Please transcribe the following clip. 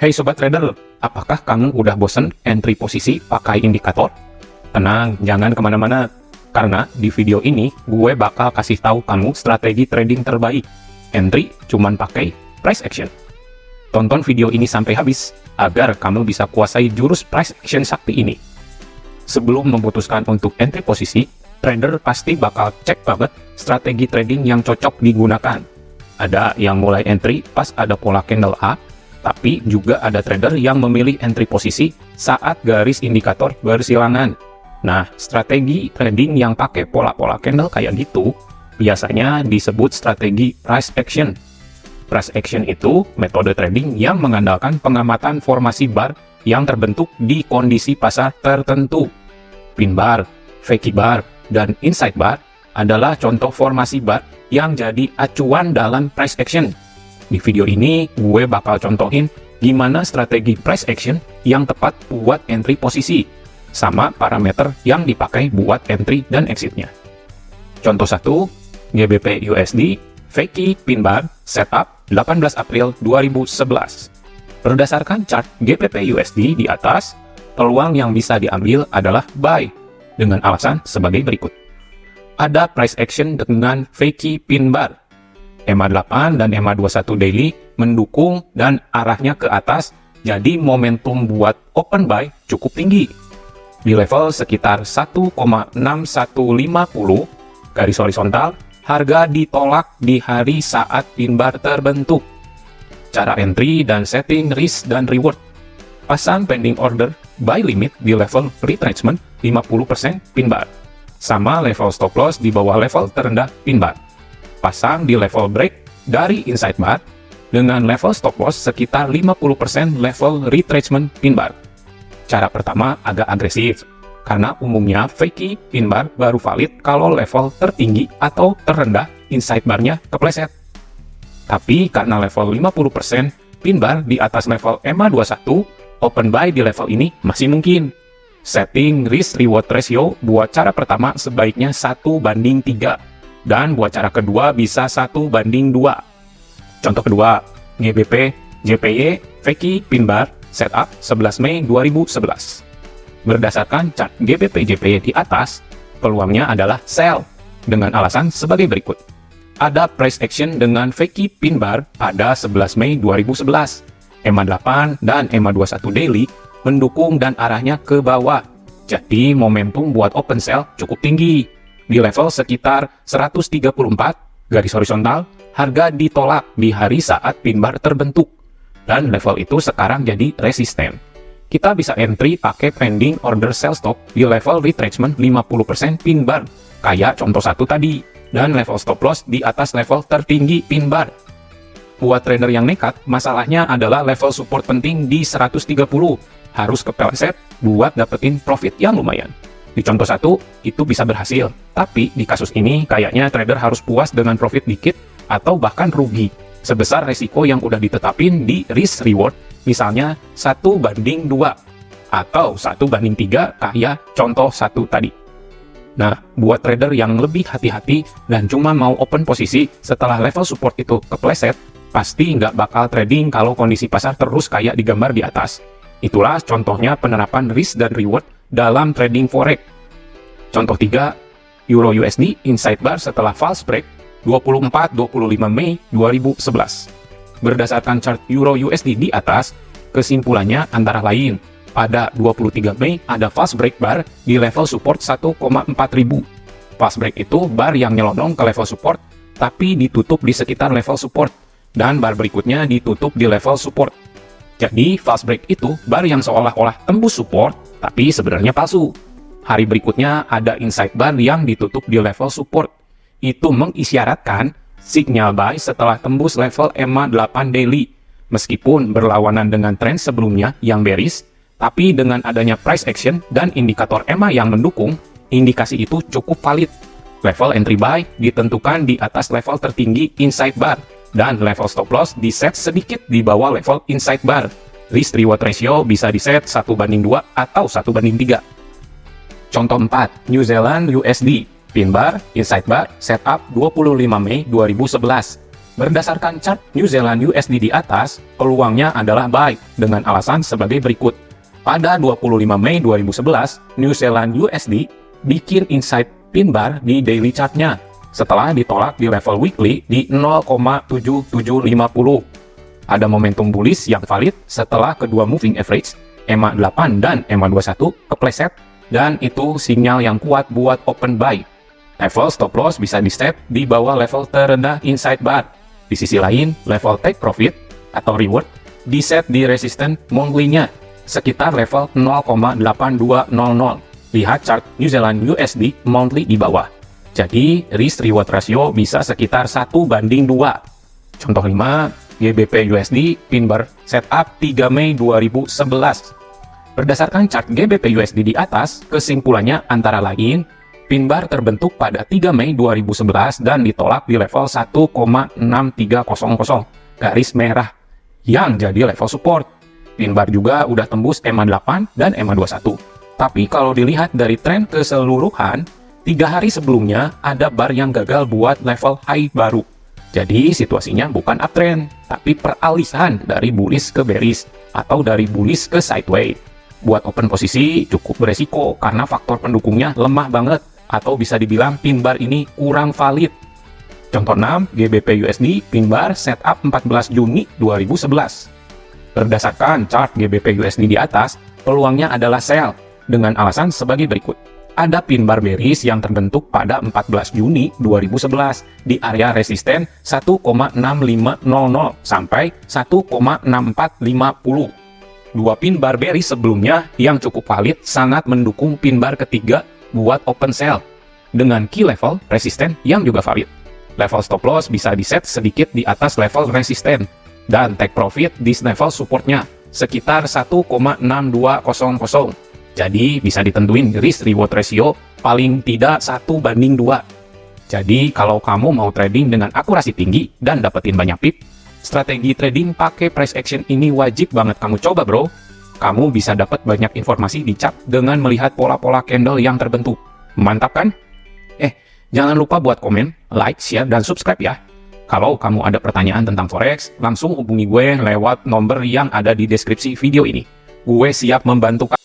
Hey Sobat Trader, apakah kamu udah bosen entry posisi pakai indikator? Tenang, jangan kemana-mana, karena di video ini gue bakal kasih tahu kamu strategi trading terbaik. Entry cuman pakai price action. Tonton video ini sampai habis, agar kamu bisa kuasai jurus price action sakti ini. Sebelum memutuskan untuk entry posisi, trader pasti bakal cek banget strategi trading yang cocok digunakan. Ada yang mulai entry pas ada pola candle A, tapi juga ada trader yang memilih entry posisi saat garis indikator bersilangan. Nah, strategi trading yang pakai pola-pola candle kayak gitu, biasanya disebut strategi price action. Price action itu metode trading yang mengandalkan pengamatan formasi bar yang terbentuk di kondisi pasar tertentu. Pin bar, Fakey bar, dan inside bar adalah contoh formasi bar yang jadi acuan dalam price action. Di video ini, gue bakal contohin gimana strategi price action yang tepat buat entry posisi, sama parameter yang dipakai buat entry dan exitnya. Contoh 1, GBP USD, Fakey Pin Bar, Setup 18 April 2011. Berdasarkan chart GBP USD di atas, peluang yang bisa diambil adalah buy, dengan alasan sebagai berikut. Ada price action dengan Fakey Pin Bar. EMA 8 dan EMA 21 daily mendukung dan arahnya ke atas, jadi momentum buat open buy cukup tinggi. Di level sekitar 1,6150 garis horizontal, harga ditolak di hari saat pin bar terbentuk. Cara entry dan setting risk dan reward. Pasang pending order buy limit di level retracement 50% pin bar, sama level stop loss di bawah level terendah pin bar. Pasang di level break dari inside bar dengan level stop loss sekitar 50% level retracement pin bar. Cara pertama agak agresif, karena umumnya Fakey pin bar baru valid kalau level tertinggi atau terendah inside barnya kepleset. Tapi karena level 50% pin bar di atas level EMA 21, open buy di level ini masih mungkin. Setting risk reward ratio buat cara pertama sebaiknya 1:3. Dan buat cara kedua bisa 1:2. Contoh kedua, GBP JPY Fakey Pin Bar Setup 11 Mei 2011. Berdasarkan chart GBP JPY di atas, peluangnya adalah sell, dengan alasan sebagai berikut. Ada price action dengan Fakey Pin Bar pada 11 Mei 2011. EMA 8 dan EMA 21 daily mendukung dan arahnya ke bawah, jadi momentum buat open sell cukup tinggi. Di level sekitar 134 garis horizontal, harga ditolak di hari saat pin bar terbentuk, dan level itu sekarang jadi resisten. Kita bisa entry pakai pending order sell stop di level retracement 50% pin bar, kayak contoh 1 tadi, dan level stop loss di atas level tertinggi pin bar. Buat trader yang nekat, masalahnya adalah level support penting di 130, harus kepleset buat dapetin profit yang lumayan. Di contoh 1, itu bisa berhasil. Tapi di kasus ini, kayaknya trader harus puas dengan profit dikit atau bahkan rugi, sebesar resiko yang udah ditetapin di risk reward, misalnya 1:2 atau 1:3 kayak contoh 1 tadi. Nah, buat trader yang lebih hati-hati dan cuma mau open posisi setelah level support itu kepleset, pasti nggak bakal trading kalau kondisi pasar terus kayak digambar di atas. Itulah contohnya penerapan risk dan reward dalam trading forex. Contoh 3, Euro USD inside bar setelah false break 24-25 Mei 2011. Berdasarkan chart Euro USD di atas, kesimpulannya antara lain, pada 23 Mei ada false break bar di level support 1,4000. False break itu bar yang nyelonong ke level support, tapi ditutup di sekitar level support, dan bar berikutnya ditutup di level support. Jadi, false break itu bar yang seolah-olah tembus support, tapi sebenarnya palsu. Hari berikutnya ada inside bar yang ditutup di level support. Itu mengisyaratkan sinyal buy setelah tembus level EMA 8 daily. Meskipun berlawanan dengan tren sebelumnya yang bearish, tapi dengan adanya price action dan indikator EMA yang mendukung, indikasi itu cukup valid. Level entry buy ditentukan di atas level tertinggi inside bar, dan level stop loss diset sedikit di bawah level inside bar. Risk reward ratio bisa diset 1:2 atau 1:3. Contoh 4, New Zealand USD, pin bar, inside bar, setup 25 Mei 2011. Berdasarkan chart New Zealand USD di atas, peluangnya adalah buy dengan alasan sebagai berikut. Pada 25 Mei 2011, New Zealand USD bikin inside pin bar di daily chartnya setelah ditolak di level weekly di 0,7750. Ada momentum bullish yang valid setelah kedua moving average EMA 8 dan EMA 21 kepleset, dan itu sinyal yang kuat buat open buy. Level stop loss bisa di-set di bawah level terendah inside bar. Di sisi lain, level take profit atau reward di-set di resisten monthly-nya sekitar level 0,8200. Lihat chart New Zealand USD monthly di bawah. Jadi, risk-reward ratio bisa sekitar 1:2. Contoh 5, GBP USD pin bar setup 3 Mei 2011. Berdasarkan chart GBP USD di atas, kesimpulannya antara lain, pin bar terbentuk pada 3 Mei 2011 dan ditolak di level 1,6300, garis merah, yang jadi level support. Pin bar juga udah tembus EMA 8 dan EMA 21. Tapi kalau dilihat dari tren keseluruhan, 3 hari sebelumnya ada bar yang gagal buat level high baru. Jadi situasinya bukan uptrend, tapi peralihan dari bullish ke bearish atau dari bullish ke sideways. Buat open posisi cukup beresiko karena faktor pendukungnya lemah banget, atau bisa dibilang pin bar ini kurang valid. Contoh 6, GBP USD pin bar setup 14 Juni 2011. Berdasarkan chart GBP USD di atas, peluangnya adalah sell dengan alasan sebagai berikut. Ada pin bar bearish yang terbentuk pada 14 Juni 2011 di area resisten 1,6500 sampai 1,6450. Dua pin bar bearish sebelumnya yang cukup valid sangat mendukung pin bar ketiga buat open sell dengan key level resisten yang juga valid. Level stop loss bisa di-set sedikit di atas level resisten dan take profit di level supportnya sekitar 1,6200. Jadi bisa ditentuin risk reward ratio paling tidak 1:2. Jadi kalau kamu mau trading dengan akurasi tinggi dan dapetin banyak pip, strategi trading pakai price action ini wajib banget kamu coba, bro. Kamu bisa dapat banyak informasi di chart dengan melihat pola-pola candle yang terbentuk. Mantap kan? Jangan lupa buat komen, like, share, dan subscribe ya. Kalau kamu ada pertanyaan tentang forex, langsung hubungi gue lewat nomor yang ada di deskripsi video ini. Gue siap membantu kamu.